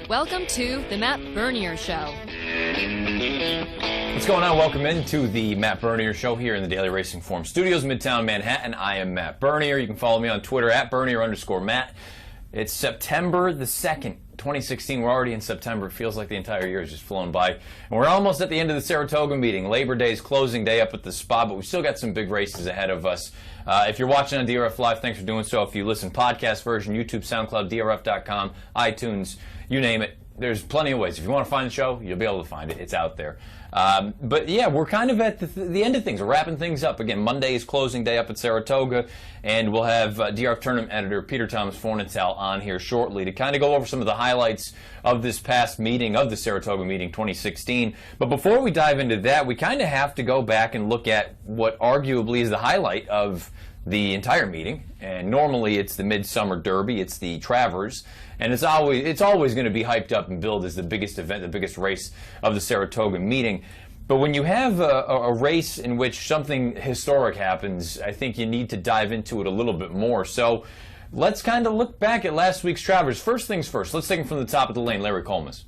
Welcome to the Matt Bernier Show. What's going on? Welcome into the Matt Bernier Show here in the Daily Racing Form Studios, Midtown Manhattan. I am Matt Bernier. You can follow me on Twitter at Bernier_Matt. It's September the 2nd, 2016. We're already in September. It feels like the entire year has just flown by. And we're almost at the end of the Saratoga meeting. Labor Day's closing day up at the spa, but we've still got some big races ahead of us. If you're watching on DRF Live, thanks for doing so. If you listen podcast version, YouTube, SoundCloud, DRF.com, iTunes, you name it. There's plenty of ways. If you want to find the show, you'll be able to find it. It's out there. But yeah, we're kind of at the end of things. We're wrapping things up. Again, Monday is closing day up at Saratoga, and we'll have DRF Tournament Editor Pete Fornatale on here shortly to kind of go over some of the highlights of this past meeting, of the Saratoga meeting 2016. But before we dive into that, we kind of have to go back and look at what arguably is the highlight of the entire meeting. And normally it's the Midsummer Derby, it's the Travers, and it's always going to be hyped up and billed as the biggest event, the biggest race of the Saratoga meeting. But when you have a race in which something historic happens, I think you need to dive into it a little bit more. So let's kind of look back at last week's Travers. First things first, let's take him from the top of the lane, Larry Colmus.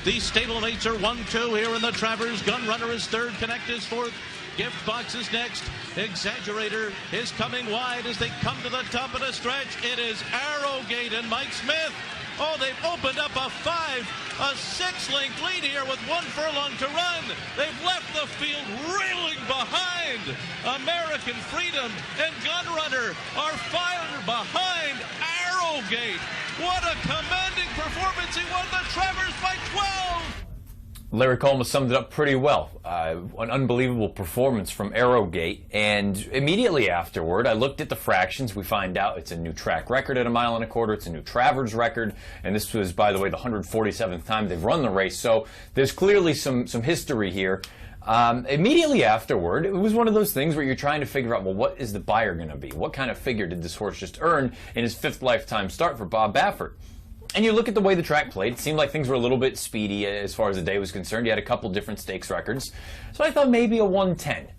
The stablemates are 1-2 here in the Travers. Gunrunner is third, Connect is fourth. Gift Box is next. Exaggerator is coming wide as they come to the top of the stretch. It is Arrowgate and Mike Smith. Oh, they've opened up a 6-length lead here with 1 furlong to run. They've left the field reeling behind. American Freedom and Gunrunner are fired behind Arrowgate. What a commanding performance. He won the Travers by 12. Larry Colmus summed it up pretty well. An unbelievable performance from Arrowgate, and immediately afterward I looked at the fractions. We find out it's a new track record at 1 1/4 miles. It's a new Travers record, and this was, by the way, the 147th time they've run the race, so there's clearly some history here. Immediately afterward, it was one of those things where you're trying to figure out, well, what is the buyer going to be? What kind of figure did this horse just earn in his 5th lifetime start for Bob Baffert? And you look at the way the track played, it seemed like things were a little bit speedy as far as the day was concerned. You had a couple different stakes records. So I thought maybe a 110,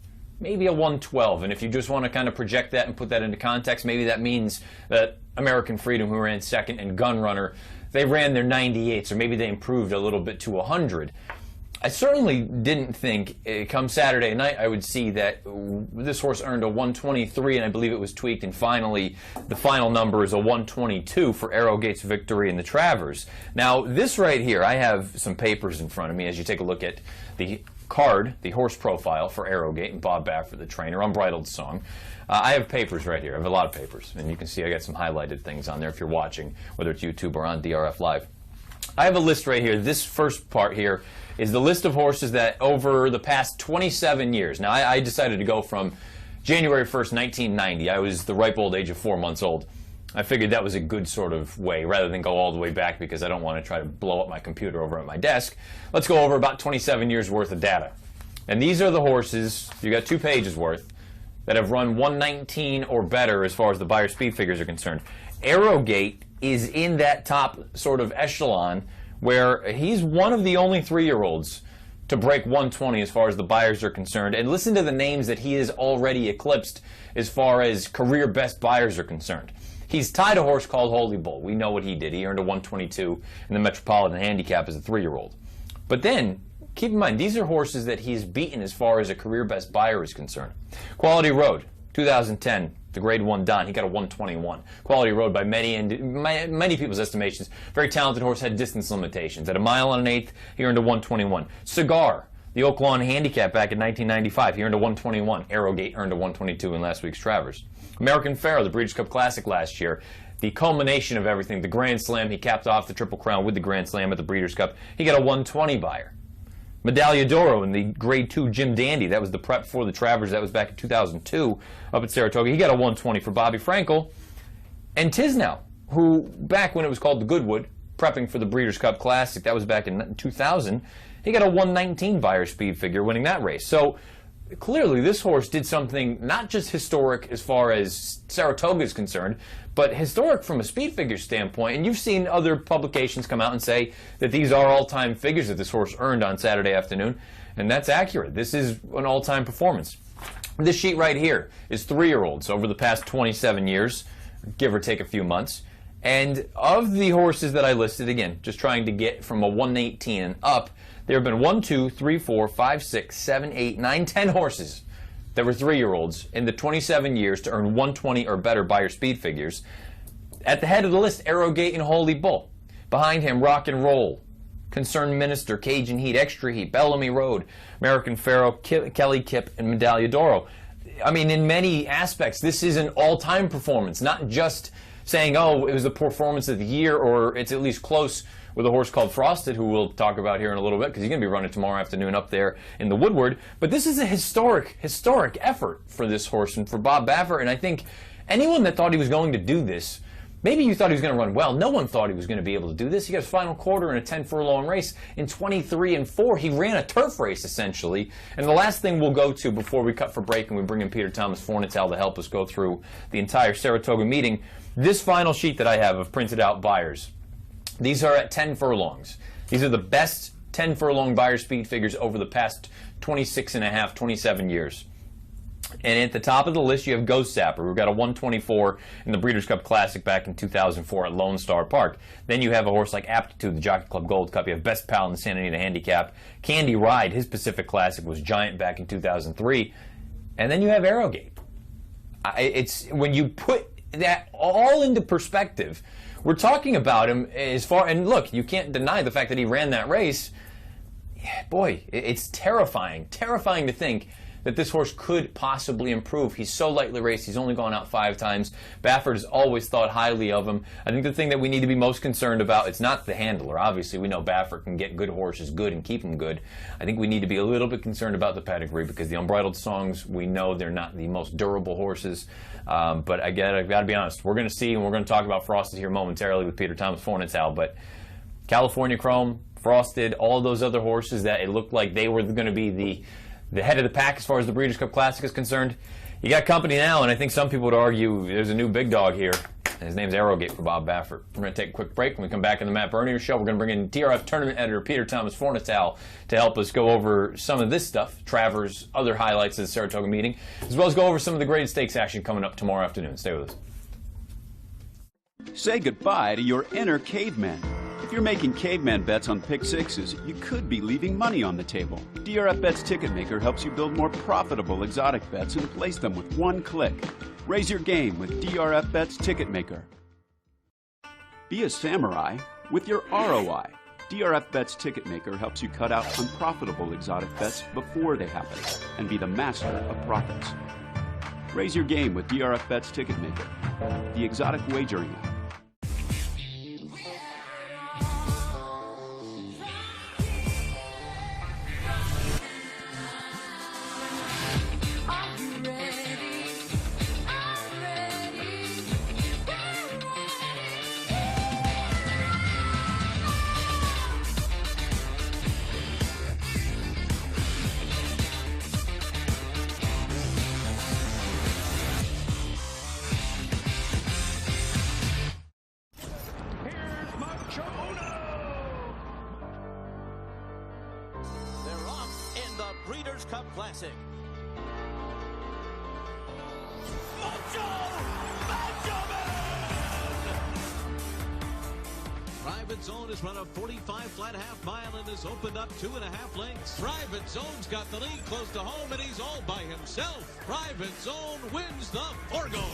maybe a 112. And if you just want to kind of project that and put that into context, maybe that means that American Freedom, who ran second, and Gunrunner, they ran their 98s, or maybe they improved a little bit to 100. I certainly didn't think, come Saturday night, I would see that this horse earned a 123, and I believe it was tweaked, and finally, the final number is a 122 for Arrowgate's victory in the Travers. Now, this right here, I have some papers in front of me as you take a look at the card, the horse profile for Arrowgate and Bob Baffert, the trainer, Unbridled Song. I have papers right here. I have a lot of papers, and you can see I got some highlighted things on there if you're watching, whether it's YouTube or on DRF Live. I have a list right here. This first part here is the list of horses that over the past 27 years. Now, I decided to go from January 1st, 1990. I was the ripe old age of 4 months old. I figured that was a good sort of way, rather than go all the way back, because I don't want to try to blow up my computer over at my desk. Let's go over about 27 years worth of data. And these are the horses, you got 2 pages worth, that have run 119 or better as far as the Beyer speed figures are concerned. Arrowgate is in that top sort of echelon, where he's one of the only 3-year-olds to break 120 as far as the Beyers are concerned. And listen to the names that he has already eclipsed as far as career best Beyers are concerned. He's tied a horse called Holy Bull. We know what he did. He earned a 122 in the Metropolitan Handicap as a 3-year-old. But then, keep in mind, these are horses that he's beaten as far as a career best Beyer is concerned. Quality Road, 2010. The Grade 1 Don, he got a 121. Quality Road, by many people's estimations, very talented horse, had distance limitations. At 1 1/8 miles, he earned a 121. Cigar, the Oak Lawn Handicap back in 1995, he earned a 121. Arrowgate earned a 122 in last week's Travers. American Pharoah, the Breeders' Cup Classic last year, the culmination of everything, the Grand Slam, he capped off the Triple Crown with the Grand Slam at the Breeders' Cup. He got a 120 Beyer. Medaglia d'Oro in the Grade 2 Jim Dandy. That was the prep for the Travers. That was back in 2002 up at Saratoga. He got a 120 for Bobby Frankel. And Tisnow, who back when it was called the Goodwood, prepping for the Breeders' Cup Classic, that was back in 2000, he got a 119 Beyer speed figure winning that race. So clearly this horse did something not just historic as far as Saratoga is concerned, but historic from a speed figure standpoint. And you've seen other publications come out and say that these are all-time figures that this horse earned on Saturday afternoon, and that's accurate. This is an all-time performance. This sheet right here is 3-year-olds over the past 27 years, give or take a few months. And of the horses that I listed, again, just trying to get from a 118 and up, there have been 1, 2, 3, 4, 5, 6, 7, 8, 9, 10 horses that were 3-year-olds in the 27 years to earn 120 or better Beyer speed figures. At the head of the list, Arrogate and Holy Bull. Behind him, Rock and Roll, Concerned Minister, Cajun Heat, Extra Heat, Bellamy Road, American Pharaoh, Kelly Kip, and Medaglia d'Oro. I mean, in many aspects, this is an all-time performance, not just saying, oh, it was the performance of the year, or it's at least close with a horse called Frosted, who we'll talk about here in a little bit, because he's going to be running tomorrow afternoon up there in the Woodward. But this is a historic effort for this horse and for Bob Baffert, and I think anyone that thought he was going to do this, maybe you thought he was going to run well. No one thought he was going to be able to do this. He got his final quarter in a 10-furlong race in 23-4. He ran a turf race, essentially. And the last thing we'll go to before we cut for break and we bring in Peter Thomas Fornatale to help us go through the entire Saratoga meeting, this final sheet that I have of printed out Beyers. These are at 10 furlongs. These are the best 10-furlong Beyer speed figures over the past 26 and a half, 27 years. And at the top of the list, you have Ghost Zapper, who got a 124 in the Breeders' Cup Classic back in 2004 at Lone Star Park. Then you have a horse like Aptitude, the Jockey Club Gold Cup. You have Best Pal in the Santa Anita Handicap. Candy Ride, his Pacific Classic, was giant back in 2003. And then you have Arrogate. It's when you put that all into perspective, we're talking about him as far, and look, you can't deny the fact that he ran that race. Boy, it's terrifying to think that this horse could possibly improve. He's so lightly raced. He's only gone out 5 times. Baffert has always thought highly of him. I think the thing that we need to be most concerned about, it's not the handler. Obviously, we know Baffert can get good horses good and keep them good. I think we need to be a little bit concerned about the pedigree, because the Unbridled Songs, we know they're not the most durable horses. But I've got to be honest. We're going to see, and we're going to talk about Frosted here momentarily with Peter Thomas Fornatale. But California Chrome, Frosted, all those other horses that it looked like they were going to be the head of the pack as far as the Breeders' Cup Classic is concerned, you got company now, and I think some people would argue there's a new big dog here, and his name's Arrogate for Bob Baffert. We're going to take a quick break. When we come back in the Matt Bernier Show, we're going to bring in DRF Tournament Editor Peter Thomas Fornatale to help us go over some of this stuff, Travers' other highlights of the Saratoga meeting, as well as go over some of the graded stakes action coming up tomorrow afternoon. Stay with us. Say goodbye to your inner caveman. If you're making caveman bets on pick sixes, you could be leaving money on the table. DRF Bets Ticketmaker helps you build more profitable exotic bets and place them with one click. Raise your game with DRF Bets Ticketmaker. Be a samurai with your ROI. DRF Bets Ticketmaker helps you cut out unprofitable exotic bets before they happen and be the master of profits. Raise your game with DRF Bets Ticketmaker, the exotic wagering app. Breeders' Cup Classic. Private Zone has run a 45 flat half mile and has opened up 2.5 lengths. Private Zone's got the lead close to home, and he's all by himself. Private Zone wins the Forgo.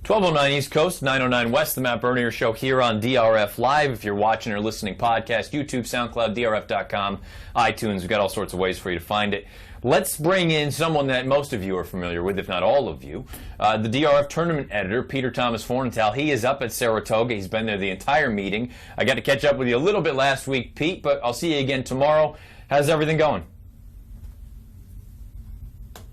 1209 East Coast, 909 West, the Matt Bernier Show here on DRF Live. If you're watching or listening podcast, YouTube, SoundCloud, DRF.com, iTunes, we've got all sorts of ways for you to find it. Let's bring in someone that most of you are familiar with, if not all of you, the DRF Tournament Editor, Peter Thomas Fornatale. He is up at Saratoga. He's been there the entire meeting. I got to catch up with you a little bit last week, Pete, but I'll see you again tomorrow. How's everything going?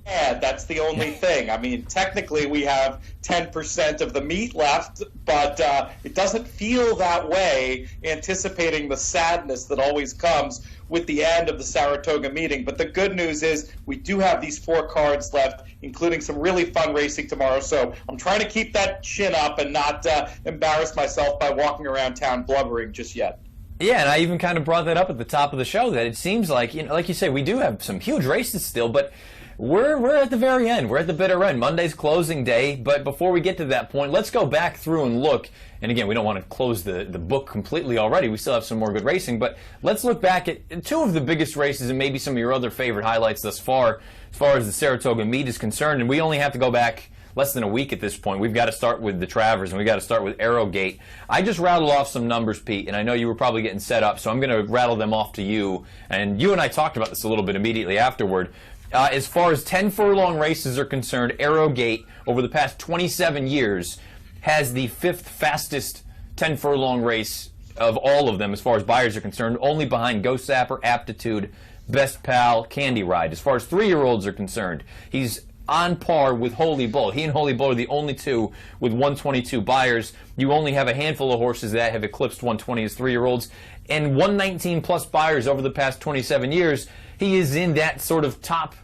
That's the only thing. I mean, technically we have 10% of the meat left, but it doesn't feel that way, anticipating the sadness that always comes with the end of the Saratoga meeting. But the good news is we do have these 4 cards left, including some really fun racing tomorrow. So I'm trying to keep that chin up and not embarrass myself by walking around town blubbering just yet. Yeah, and I even kind of brought that up at the top of the show, that it seems like, like you say, we do have some huge races still, but we're at the very end. We're at the bitter end. Monday's closing day, but before we get to that point, let's go back through and look. And again, we don't want to close the book completely already. We still have some more good racing, but let's look back at 2 of the biggest races and maybe some of your other favorite highlights thus far as the Saratoga meet is concerned. And we only have to go back less than a week at this point. We've got to start with the Travers, and we've got to start with Arrowgate. I just rattled off some numbers, Pete, and I know you were probably getting set up, so I'm going to rattle them off to you. And you and I talked about this a little bit immediately afterward. As far as 10 furlong races are concerned, Arrowgate, over the past 27 years, has the 5th fastest 10 furlong race of all of them as far as buyers are concerned, only behind Ghost Zapper, Aptitude, Best Pal, Candy Ride. As far as 3-year-olds are concerned, he's on par with Holy Bull. He and Holy Bull are the only 2 with 122 buyers. You only have a handful of horses that have eclipsed 120 as 3-year-olds. And 119 plus buyers over the past 27 years. He is in that sort of top,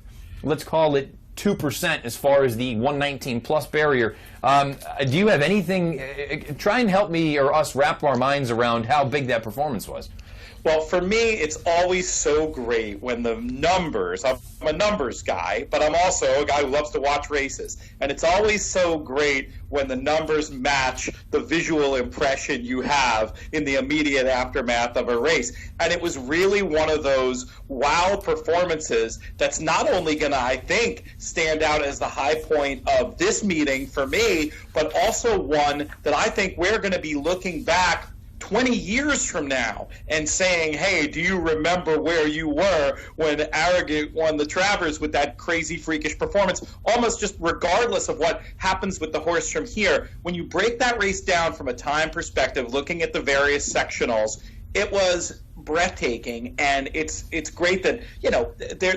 let's call it 2% as far as the 119 plus barrier. Do you have anything, try and help me or us wrap our minds around how big that performance was. Well, for me, it's always so great when the numbers, I'm a numbers guy, but I'm also a guy who loves to watch races. And it's always so great when the numbers match the visual impression you have in the immediate aftermath of a race. And it was really one of those wow performances that's not only going to, I think, stand out as the high point of this meeting for me, but also one that I think we're going to be looking back 20 years from now and saying, hey, do you remember where you were when Arrogate won the Travers with that crazy, freakish performance? Almost just regardless of what happens with the horse from here, when you break that race down from a time perspective, looking at the various sectionals, it was breathtaking. And it's great that,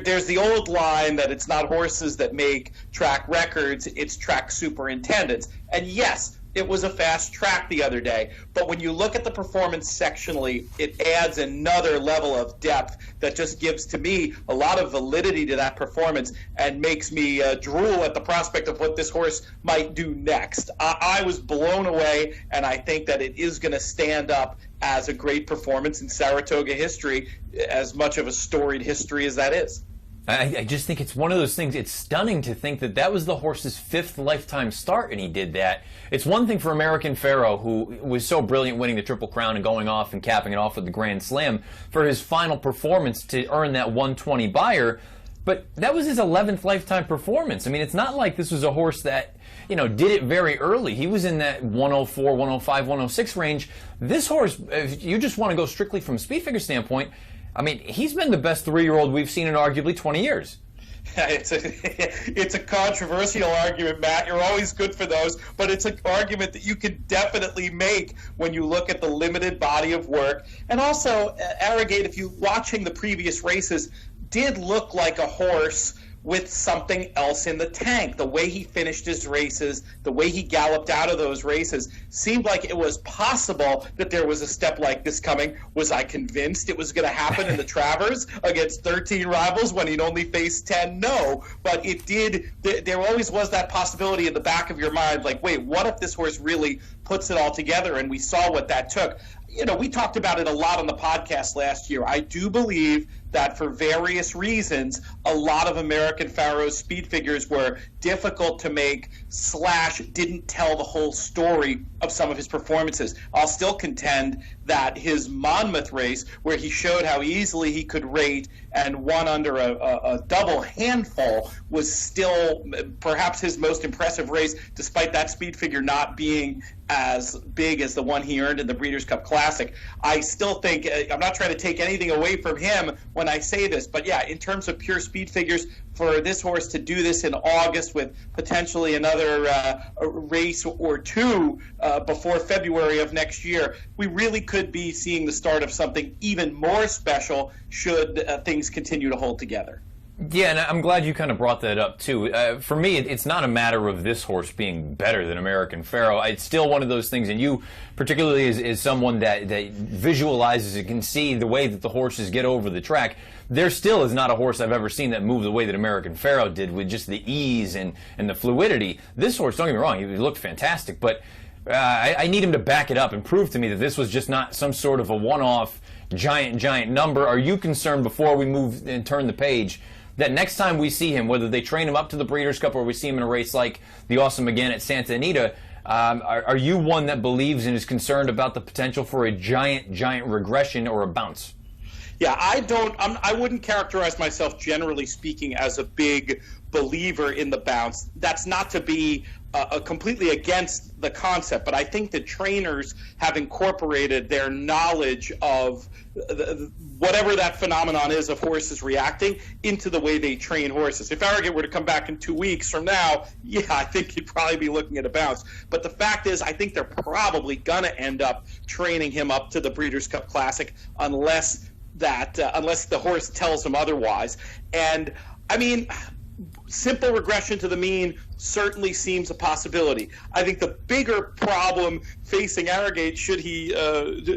there's the old line that it's not horses that make track records, it's track superintendents. And yes, it was a fast track the other day, but when you look at the performance sectionally, it adds another level of depth that just gives, to me, a lot of validity to that performance and makes me drool at the prospect of what this horse might do next. I was blown away, and I think that it is going to stand up as a great performance in Saratoga history, as much of a storied history as that is. I just think it's one of those things. It's stunning to think that that was the horse's 5th lifetime start, and he did that. It's one thing for American Pharoah, who was so brilliant winning the Triple Crown and going off and capping it off with the Grand Slam, for his final performance to earn that 120 buyer. But that was his 11th lifetime performance. I mean, it's not like this was a horse that, did it very early. He was in that 104, 105, 106 range. This horse, if you just want to go strictly from a speed figure standpoint, I mean, he's been the best 3-year-old we've seen in arguably 20 years. It's a controversial argument, Matt. You're always good for those, but it's an argument that you can definitely make when you look at the limited body of work. And also, Arrogate, if you watching the previous races, did look like a horse with something else in the tank. The way he finished his races, the way he galloped out of those races, seemed like it was possible that there was a step like this coming. Was I convinced it was going to happen in the Travers against 13 rivals when he'd only faced 10? No, but it did. There always was that possibility in the back of your mind, like, wait, what if this horse really puts it all together? And we saw what that took. We talked about it a lot on the podcast last year. I do believe that for various reasons, a lot of American Pharoah's speed figures were difficult to make / didn't tell the whole story of some of his performances. I'll still contend that his Monmouth race, where he showed how easily he could rate and won under a double handful, was still perhaps his most impressive race, despite that speed figure not being as big as the one he earned in the Breeders' Cup Classic. I still think, I'm not trying to take anything away from him when I say this, but yeah, in terms of pure speed figures, for this horse to do this in August with potentially another race or two before February of next year, we really could be seeing the start of something even more special should things continue to hold together. Yeah, and I'm glad you kind of brought that up, too. For me, it's not a matter of this horse being better than American Pharoah. It's still one of those things, and you, particularly as someone that visualizes and can see the way that the horses get over the track, there still is not a horse I've ever seen that moved the way that American Pharoah did with just the ease and the fluidity. This horse, don't get me wrong, he looked fantastic, but I need him to back it up and prove to me that this was just not some sort of a one-off giant number. Are you concerned, before we move and turn the page, that next time we see him, whether they train him up to the Breeders' Cup or we see him in a race like the Awesome Again at Santa Anita, are you one that believes and is concerned about the potential for a giant regression or a bounce? Yeah, I wouldn't characterize myself, generally speaking, as a big believer in the bounce. That's not to be completely against the concept, but I think the trainers have incorporated their knowledge of whatever that phenomenon is of horses reacting into the way they train horses. If Arrogate were to come back in 2 weeks from now, yeah, I think you'd probably be looking at a bounce. But the fact is, I think they're probably going to end up training him up to the Breeders' Cup Classic unless the horse tells him otherwise. And, I mean, simple regression to the mean certainly seems a possibility. I think the bigger problem facing Arrogate, should he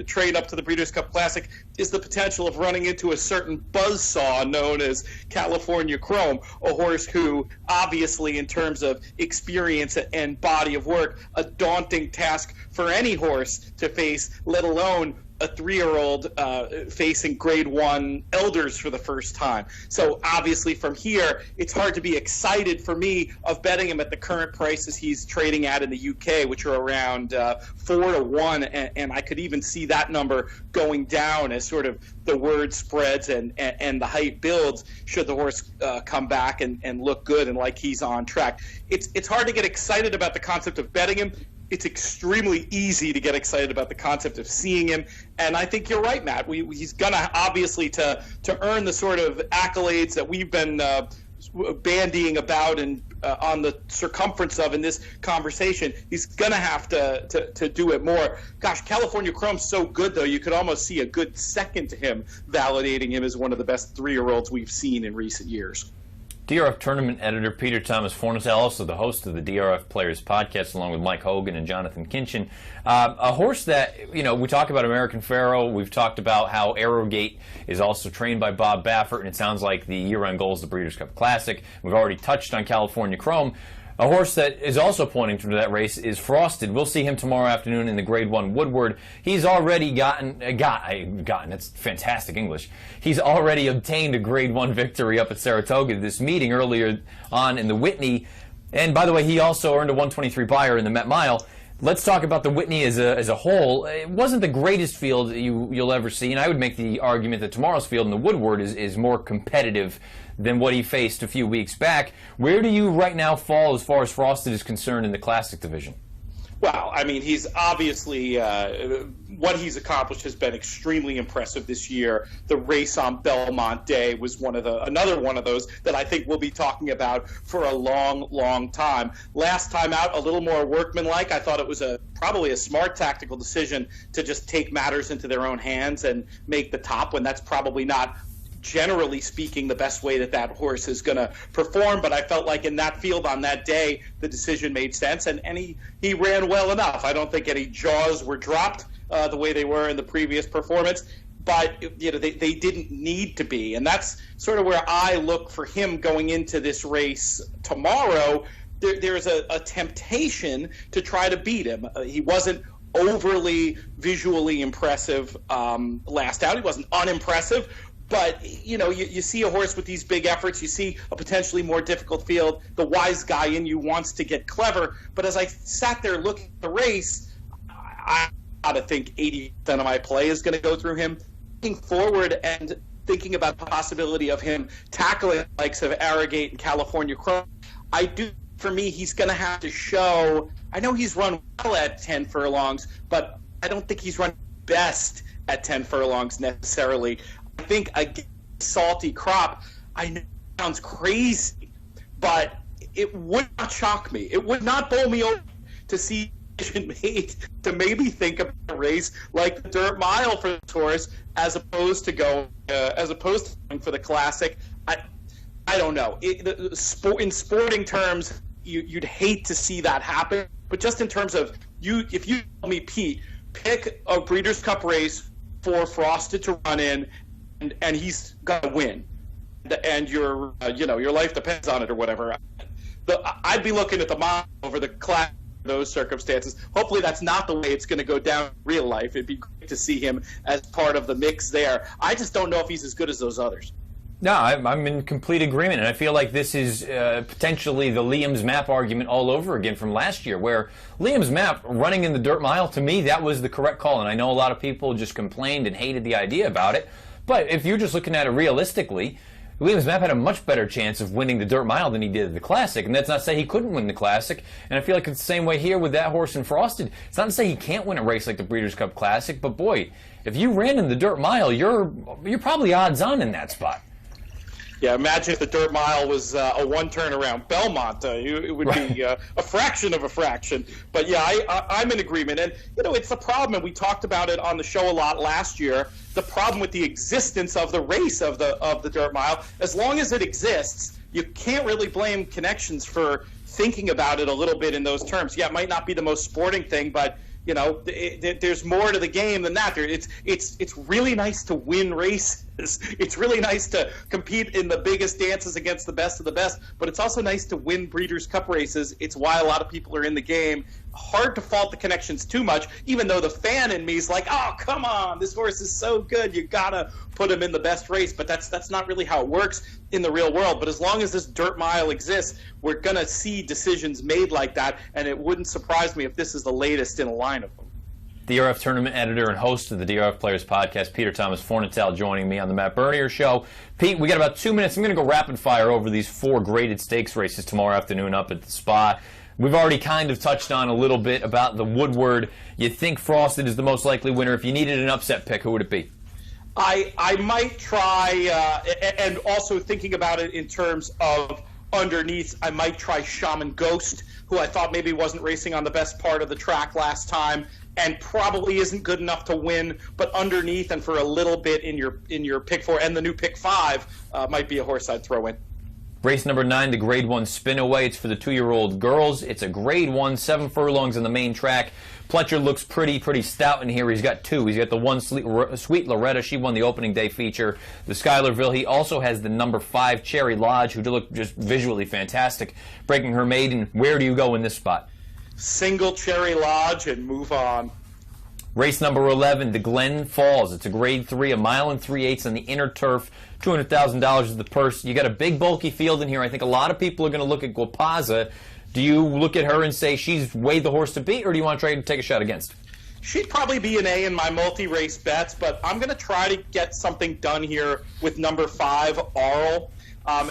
train up to the Breeders' Cup Classic, is the potential of running into a certain buzzsaw known as California Chrome, a horse who, obviously, in terms of experience and body of work, a daunting task for any horse to face, let alone a 3-year-old facing Grade 1 elders for the first time. So obviously from here, it's hard to be excited for me of betting him at the current prices he's trading at in the UK, which are around 4-1, and I could even see that number going down as sort of the word spreads and the hype builds, should the horse come back and look good and like he's on track. It's hard to get excited about the concept of betting him. It's extremely easy to get excited about the concept of seeing him, and I think you're right, Matt. He's going to, obviously, to earn the sort of accolades that we've been bandying about and on the circumference of in this conversation, he's going to have to do it more. Gosh, California Chrome's so good, though, you could almost see a good second to him, validating him as one of the best 3-year-olds we've seen in recent years. DRF tournament editor Peter Thomas Fornatale, also the host of the DRF Players podcast, along with Mike Hogan and Jonathan Kinchin. A horse that, we talk about American Pharoah. We've talked about how Arrogate is also trained by Bob Baffert, and it sounds like the year-end goal is the Breeders' Cup Classic. We've already touched on California Chrome. A horse that is also pointing to that race is Frosted. We'll see him tomorrow afternoon in the Grade 1 Woodward. He's already that's fantastic English. He's already obtained a Grade 1 victory up at Saratoga this meeting earlier on in the Whitney. And by the way, he also earned a 123 buyer in the Met Mile. Let's talk about the Whitney as a whole. It wasn't the greatest field that you'll ever see, and I would make the argument that tomorrow's field in the Woodward is more competitive than what he faced a few weeks back. Where do you right now fall as far as Frosted is concerned in the Classic division? Well, I mean, he's obviously what he's accomplished has been extremely impressive this year. The race on Belmont Day was another one of those that I think we'll be talking about for a long time. Last time out, a little more workmanlike. I thought it was probably a smart tactical decision to just take matters into their own hands and make the top, when that's probably not, generally speaking, the best way that horse is going to perform. But I felt like in that field on that day, the decision made sense, and he ran well enough. I don't think any jaws were dropped the way they were in the previous performance, but they didn't need to be. And that's sort of where I look for him going into this race tomorrow. There's a temptation to try to beat him. He wasn't overly visually impressive last out. He wasn't unimpressive. But, you see a horse with these big efforts, you see a potentially more difficult field, the wise guy in you wants to get clever. But as I sat there looking at the race, I got to think 80% of my play is going to go through him. Looking forward and thinking about the possibility of him tackling the likes of Arrogate and California Chrome, for me, he's going to have to show, I know he's run well at 10 furlongs, but I don't think he's run best at 10 furlongs necessarily. I think a salty crop, I know it sounds crazy, but it would not shock me. It would not bowl me over to see a decision made to maybe think about a race like the Dirt Mile for the horse as opposed to going for the Classic. I I don't know. In sporting terms, you'd hate to see that happen. But just in terms of if you tell me, Pete, pick a Breeders' Cup race for Frosted to run in, and he's got to win, and your life depends on it or whatever. I'd be looking at the mile over the class in those circumstances. Hopefully that's not the way it's going to go down in real life. It'd be great to see him as part of the mix there. I just don't know if he's as good as those others. No, I'm in complete agreement, and I feel like this is potentially the Liam's Map argument all over again from last year, where Liam's Map running in the dirt mile, to me, that was the correct call, and I know a lot of people just complained and hated the idea about it, but if you're just looking at it realistically, Liam's Map had a much better chance of winning the dirt mile than he did the Classic, and that's not to say he couldn't win the Classic, and I feel like it's the same way here with that horse in Frosted. It's not to say he can't win a race like the Breeders' Cup Classic, but boy, if you ran in the dirt mile, you're probably odds-on in that spot. Yeah, imagine if the dirt mile was a one-turn around Belmont. It would be a fraction of a fraction. But yeah, I'm in agreement. And, it's the problem, and we talked about it on the show a lot last year, the problem with the existence of the race of the dirt mile. As long as it exists, you can't really blame Connections for thinking about it a little bit in those terms. Yeah, it might not be the most sporting thing, but there's more to the game than that. It's really nice to win races. It's really nice to compete in the biggest dances against the best of the best, but it's also nice to win Breeders' Cup races. It's why a lot of people are in the game. Hard to fault the Connections too much, even though the fan in me is like, oh, come on, this horse is so good, you gotta put him in the best race. But that's not really how it works in the real world. But as long as this dirt mile exists, we're gonna see decisions made like that, and it wouldn't surprise me if this is the latest in a line of them. DRF tournament editor and host of the DRF Players Podcast, Peter Thomas Fornatale, joining me on the Matt Bernier Show. Pete, we got about 2 minutes. I'm going to go rapid fire over these 4 graded stakes races tomorrow afternoon up at the Spa. We've already kind of touched on a little bit about the Woodward. You think Frosted is the most likely winner. If you needed an upset pick, who would it be? I might try, and also thinking about it in terms of underneath, I might try Shaman Ghost, who I thought maybe wasn't racing on the best part of the track last time, and probably isn't good enough to win, but underneath and for a little bit in your pick 4 and the new pick 5 might be a horse I'd throw in. Race number 9, the Grade 1 Spinaway. It's for the 2-year-old girls. It's a Grade 1, 7 furlongs on the main track. Pletcher looks pretty stout in here. He's got 2. He's got the 1 Sweet Loretta. She won the opening day feature. The Schuylerville. He also has the number 5 Cherry Lodge, who look just visually fantastic, breaking her maiden. Where do you go in this spot? Single Cherry Lodge and move on. Race number 11, the Glen Falls. It's a Grade 3, 1 3/8 on the inner turf. $200,000 is the purse. You got a big, bulky field in here. I think a lot of people are going to look at Guapaza. Do you look at her and say she's way the horse to beat, or do you want to try to take a shot against? She'd probably be an A in my multi-race bets, but I'm going to try to get something done here with number 5, Arl.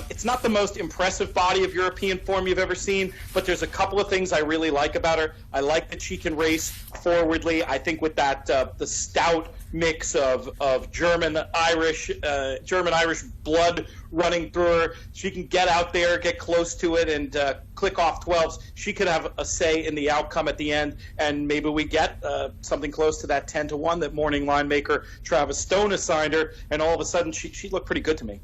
It's not the most impressive body of European form you've ever seen, but there's a couple of things I really like about her. I like that she can race forwardly. I think with that the stout mix of German-Irish blood running through her, she can get out there, get close to it, and click off 12s. She could have a say in the outcome at the end, and maybe we get something close to that 10-1 that morning line maker Travis Stone assigned her, and all of a sudden she looked pretty good to me.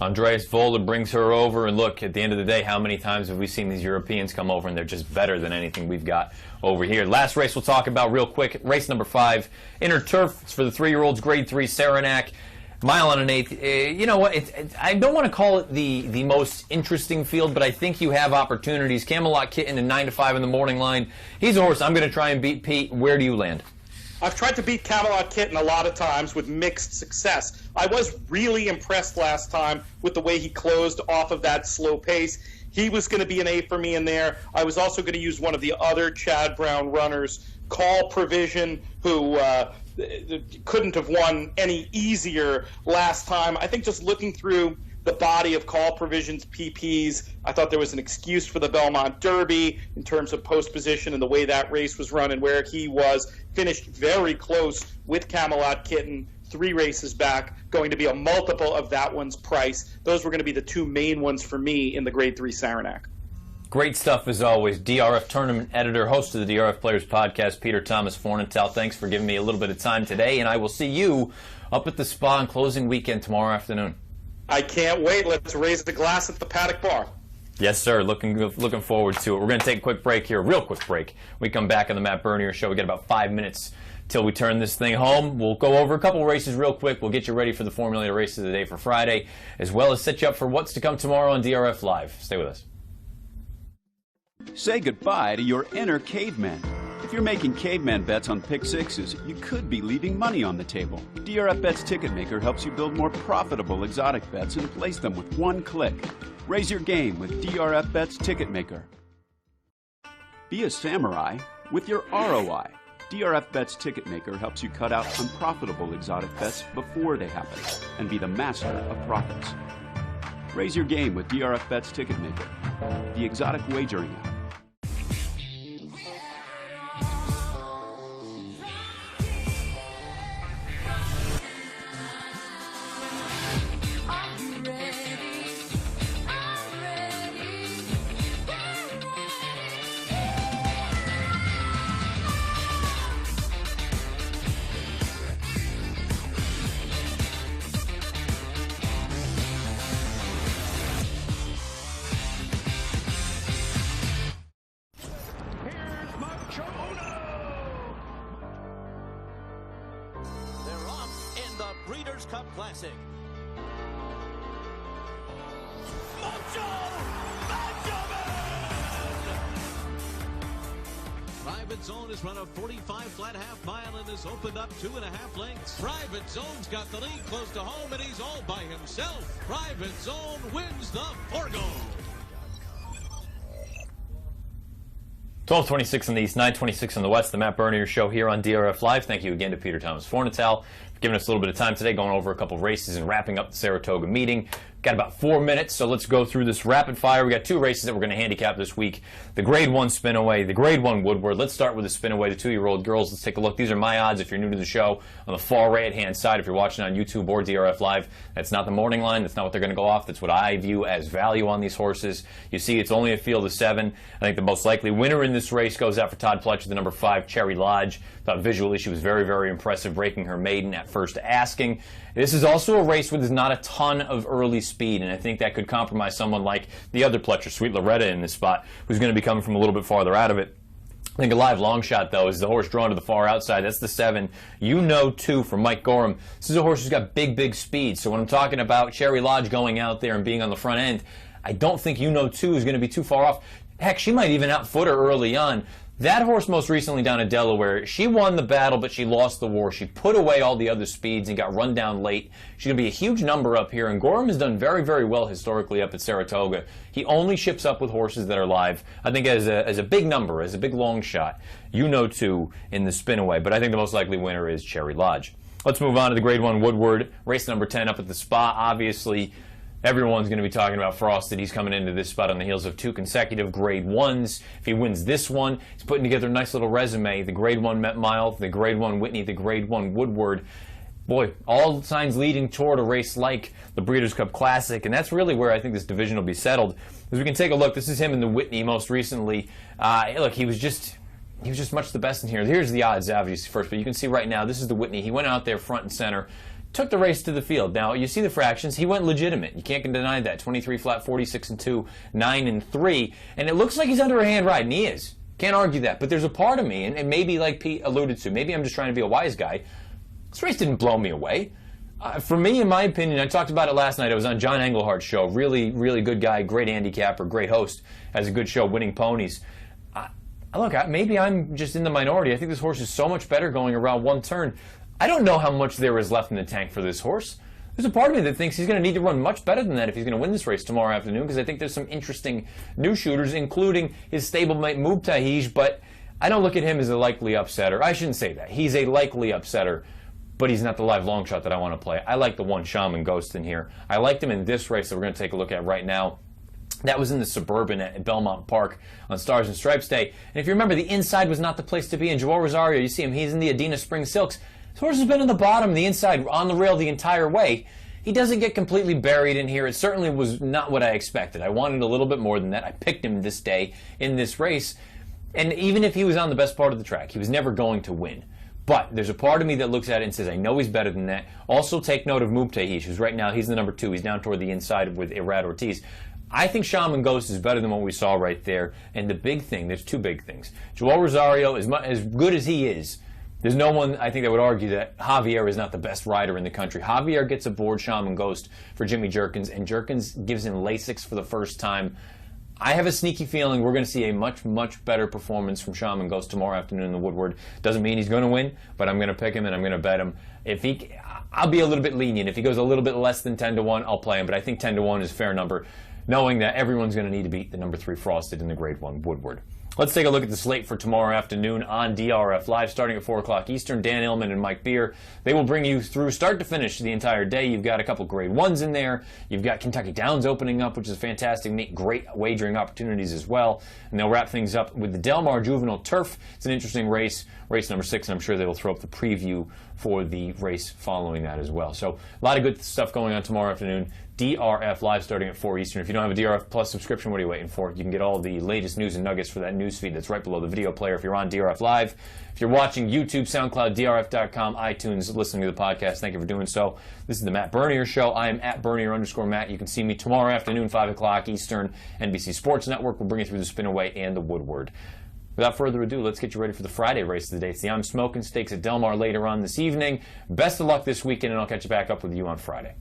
Andreas Volder brings her over, and look, at the end of the day, how many times have we seen these Europeans come over, and they're just better than anything we've got over here. Last race we'll talk about real quick, race number 5, Inner Turf. It's for the 3-year-olds, Grade 3, Saranac. 1 1/8. You know what? I don't want to call it the most interesting field, but I think you have opportunities. Camelot Kitten and 9 to 5 in the morning line. He's a horse I'm going to try and beat. Pete, where do you land? I've tried to beat Camelot Kitten a lot of times with mixed success. I was really impressed last time with the way he closed off of that slow pace. He was going to be an A for me in there. I was also going to use one of the other Chad Brown runners, Call Provision, who couldn't have won any easier last time. I think just looking through the body of Call Provision's PPs, I thought there was an excuse for the Belmont Derby in terms of post position and the way that race was run and where he was. Finished very close with Camelot Kitten, 3 races back, going to be a multiple of that one's price. Those were going to be the 2 main ones for me in the Grade 3 Saranac. Great stuff as always. DRF tournament editor, host of the DRF Players Podcast, Peter Thomas Fornatale. Thanks for giving me a little bit of time today, and I will see you up at the Spa on closing weekend tomorrow afternoon. I can't wait. Let's raise the glass at the paddock bar. Yes, sir. Looking forward to it. We're going to take a quick break here, a real quick break. When we come back on the Matt Bernier Show, we got about 5 minutes till we turn this thing home. We'll go over a couple races real quick. We'll get you ready for the Formulator races of the day for Friday, as well as set you up for what's to come tomorrow on DRF Live. Stay with us. Say goodbye to your inner caveman. If you're making caveman bets on pick sixes, you could be leaving money on the table. DRF Bets Ticketmaker helps you build more profitable exotic bets and place them with one click. Raise your game with DRF Bets Ticketmaker. Be a samurai with your ROI. DRF Bets Ticketmaker helps you cut out unprofitable exotic bets before they happen and be the master of profits. Raise your game with DRF Bets Ticketmaker, the exotic wagering app. Breeders' Cup Classic. Private Zone has run a 45 flat half mile and has opened up 2.5 lengths. Private Zone's got the lead close to home and he's all by himself. Private Zone wins the Forgo. 12:26 in the East, 9:26 in the West. The Matt Bernier Show here on DRF Live. Thank you again to Peter Thomas Fornatale for giving us a little bit of time today, going over a couple of races and wrapping up the Saratoga meeting. Got about 4 minutes, so let's go through this rapid fire. We got 2 races that we're going to handicap this week. The Grade 1 Spinaway, the Grade 1 Woodward. Let's start with the Spinaway, the 2-year-old girls. Let's take a look. These are my odds if you're new to the show. On the far right-hand side, if you're watching on YouTube or DRF Live, that's not the morning line. That's not what they're going to go off. That's what I view as value on these horses. You see, it's only a field of 7. I think the most likely winner in this race goes out for Todd Pletcher, the number 5, Cherry Lodge. Thought visually she was very, very impressive, breaking her maiden at first asking. This is also a race where there's not a ton of early speed, and I think that could compromise someone like the other Pletcher, Sweet Loretta, in this spot, who's going to be coming from a little bit farther out of it. I think a live long shot, though, is the horse drawn to the far outside. That's the 7, You Know 2 from Mike Gorham. This is a horse who's got big, big speed. So when I'm talking about Cherry Lodge going out there and being on the front end, I don't think You Know 2 is going to be too far off. Heck, she might even outfoot her early on. That horse most recently down in Delaware, she won the battle, but she lost the war. She put away all the other speeds and got run down late. She's going to be a huge number up here, and Gorham has done very, very well historically up at Saratoga. He only ships up with horses that are live, I think, as a big number, as a big long shot. You Know 2 in the Spinaway, but I think the most likely winner is Cherry Lodge. Let's move on to the Grade 1 Woodward, race number 10 up at the Spa. Obviously, everyone's going to be talking about Frosted. He's coming into this spot on the heels of 2 consecutive Grade 1s. If he wins this one, he's putting together a nice little resume. The Grade 1 Met Mile, the Grade 1 Whitney, the Grade 1 Woodward. Boy, all signs leading toward a race like the Breeders' Cup Classic, and that's really where I think this division will be settled. As we can take a look, this is him in the Whitney most recently. Look, he was just much the best in here. Here's the odds, obviously, first, but you can see right now, this is the Whitney. He went out there front and center, took the race to the field. Now, you see the fractions. He went legitimate. You can't deny that. 23 flat, 46-2, 9-3. And it looks like he's under a hand ride, and he is. Can't argue that. But there's a part of me, and maybe like Pete alluded to, maybe I'm just trying to be a wise guy. This race didn't blow me away. For me, in my opinion, I talked about it last night. I was on John Englehart's show. Really, really good guy, great handicapper, great host. Has a good show, Winning Ponies. Look, maybe I'm just in the minority. I think this horse is so much better going around one turn. I don't know how much there is left in the tank for this horse. There's a part of me that thinks he's going to need to run much better than that if he's going to win this race tomorrow afternoon, because I think there's some interesting new shooters, including his stablemate Mubtahij, but I don't look at him as a likely upsetter. I shouldn't say that. He's a likely upsetter, but he's not the live long shot that I want to play. I like the 1 Shaman Ghost in here. I liked him in this race that we're going to take a look at right now. That was in the Suburban at Belmont Park on Stars and Stripes Day. And if you remember, the inside was not the place to be. In Joel Rosario, you see him. He's in the Adina Spring Silks. This horse has been in the bottom, the inside, on the rail the entire way. He doesn't get completely buried in here. It certainly was not what I expected. I wanted a little bit more than that. I picked him this day in this race. And even if he was on the best part of the track, he was never going to win. But there's a part of me that looks at it and says, I know he's better than that. Also take note of Mubtahish, who's right now, he's the number 2. He's down toward the inside with Irad Ortiz. I think Shaman Ghost is better than what we saw right there. And the big thing, there's 2 big things. Joel Rosario, as good as he is, there's no one, I think, that would argue that Javier is not the best rider in the country. Javier gets aboard Shaman Ghost for Jimmy Jerkins, and Jerkins gives him Lasix for the first time. I have a sneaky feeling we're going to see a much, much better performance from Shaman Ghost tomorrow afternoon in the Woodward. Doesn't mean he's going to win, but I'm going to pick him and I'm going to bet him. I'll be a little bit lenient. If he goes a little bit less than 10-1, I'll play him, but I think 10-1 is a fair number, knowing that everyone's going to need to beat the number 3 Frosted in the Grade 1 Woodward. Let's take a look at the slate for tomorrow afternoon on DRF Live, starting at 4 o'clock Eastern. Dan Illman and Mike Beer, they will bring you through start to finish the entire day. You've got a couple Grade 1s in there. You've got Kentucky Downs opening up, which is fantastic. Great wagering opportunities as well. And they'll wrap things up with the Del Mar Juvenile Turf. It's an interesting race number 6, and I'm sure they will throw up the preview for the race following that as well. So a lot of good stuff going on tomorrow afternoon. DRF Live starting at 4 Eastern. If you don't have a DRF Plus subscription, what are you waiting for? You can get all the latest news and nuggets for that news feed that's right below the video player if you're on DRF Live. If you're watching YouTube, SoundCloud, DRF.com, iTunes, listening to the podcast, thank you for doing so. This is the Matt Bernier Show. I am at Bernier_Matt. You can see me tomorrow afternoon, 5 o'clock Eastern. NBC Sports Network will bring you through the Spinaway and the Woodward. Without further ado, let's get you ready for the Friday race of the day. It's the I'm Smoking Stakes at Del Mar later on this evening. Best of luck this weekend, and I'll catch you back up with you on Friday.